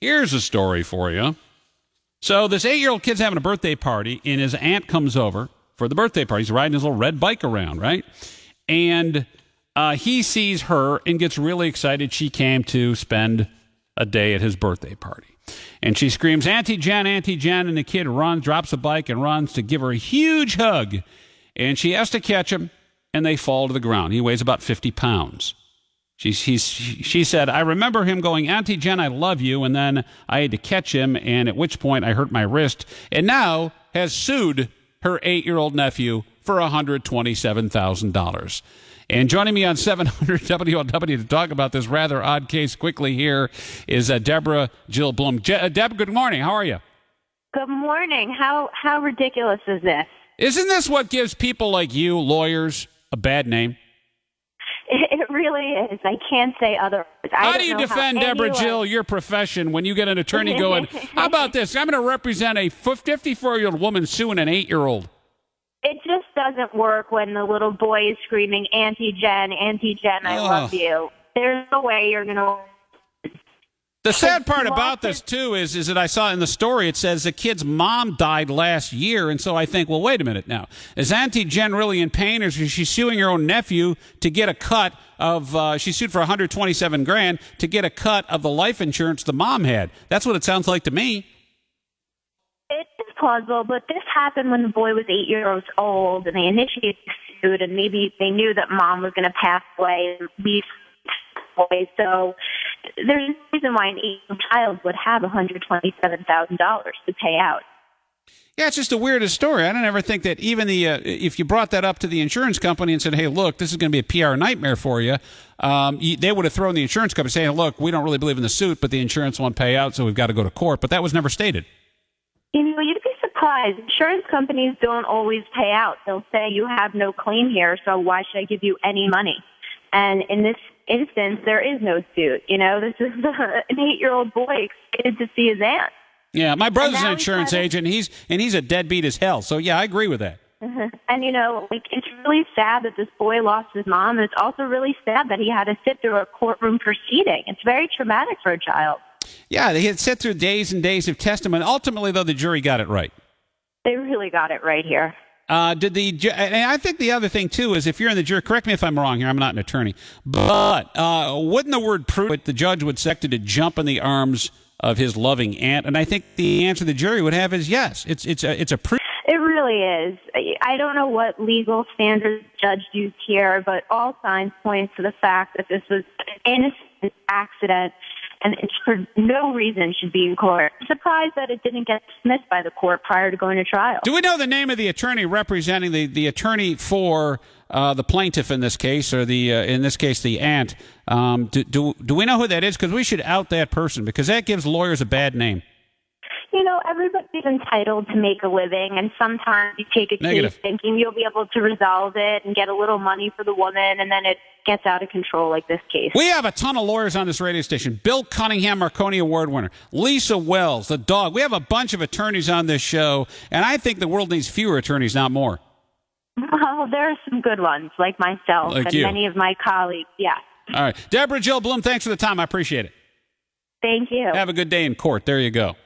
Here's a story for you. So this 8-year-old kid's having a birthday party, and his aunt comes over for the birthday party. He's riding his little red bike around, right? And he sees her and gets really excited. She came to spend a day at his birthday party. And she screams, Auntie Jen, Auntie Jen. And the kid runs, drops a bike, and runs to give her a huge hug. And she has to catch him, and they fall to the ground. He weighs about 50 pounds. She said, I remember him going, Auntie Jen, I love you. And then I had to catch him, and at which point I hurt my wrist, and now has sued her 8-year-old nephew for $127,000. And joining me on 700 WLW to talk about this rather odd case quickly here is Deborah Jill Blum. Deb, good morning. How are you? Good morning. How ridiculous is this? Isn't this what gives people like you, lawyers, a bad name? It really is. I can't say otherwise. How do you defend, Deborah Jill, your profession when you get an attorney going, how about this? I'm going to represent a 54-year-old woman suing an 8-year-old. It just doesn't work when the little boy is screaming, Auntie Jen, I love you. There's no way you're going to... The sad part about this, too, is that I saw in the story, it says the kid's mom died last year, and so I think, well, wait a minute now. Is Auntie Jen really in pain, or is she suing her own nephew to get a cut of, she sued for $127,000 to get a cut of the life insurance the mom had? That's what it sounds like to me. It is plausible, but this happened when the boy was 8 years old, and they initiated the suit, and maybe they knew that mom was going to pass away and leave the boy, so... There's no reason why an 8-year-old child would have $127,000 to pay out. Yeah, it's just the weirdest story. I don't ever think that even if you brought that up to the insurance company and said, hey, look, this is going to be a PR nightmare for you, they would have thrown the insurance company saying, look, we don't really believe in the suit, but the insurance won't pay out, so we've got to go to court. But that was never stated. You know, you'd be surprised. Insurance companies don't always pay out. They'll say, you have no claim here, so why should I give you any money? And in this instance, there is no suit. You know, this is an 8-year-old boy excited to see his aunt. Yeah, my brother's an insurance agent, and he's a deadbeat as hell. So, yeah, I agree with that. And, you know, like, it's really sad that this boy lost his mom, and it's also really sad that he had to sit through a courtroom proceeding. It's very traumatic for a child. Yeah, they had sit through days and days of testimony. Ultimately, though, the jury got it right. They really got it right here. And I think the other thing, too, is if you're in the jury, correct me if I'm wrong here, I'm not an attorney, but wouldn't the word prove it, the judge would expect to jump in the arms of his loving aunt? And I think the answer the jury would have is yes. It's a proof. It really is. I don't know what legal standards the judge used here, but all signs point to the fact that this was an innocent accident, and it's for no reason should be in court. I'm surprised that it didn't get dismissed by the court prior to going to trial. Do we know the name of the attorney representing the attorney for the plaintiff in this case, or in this case the aunt? Do we know who that is? Because we should out that person, because that gives lawyers a bad name. You know, everybody's entitled to make a living, and sometimes you take a case thinking you'll be able to resolve it and get a little money for the woman, and then it gets out of control like this case. We have a ton of lawyers on this radio station. Bill Cunningham, Marconi Award winner. Lisa Wells, the dog. We have a bunch of attorneys on this show, and I think the world needs fewer attorneys, not more. Well, there are some good ones, like myself and many of my colleagues, yeah. All right. Deborah Jill Blum, thanks for the time. I appreciate it. Thank you. Have a good day in court. There you go.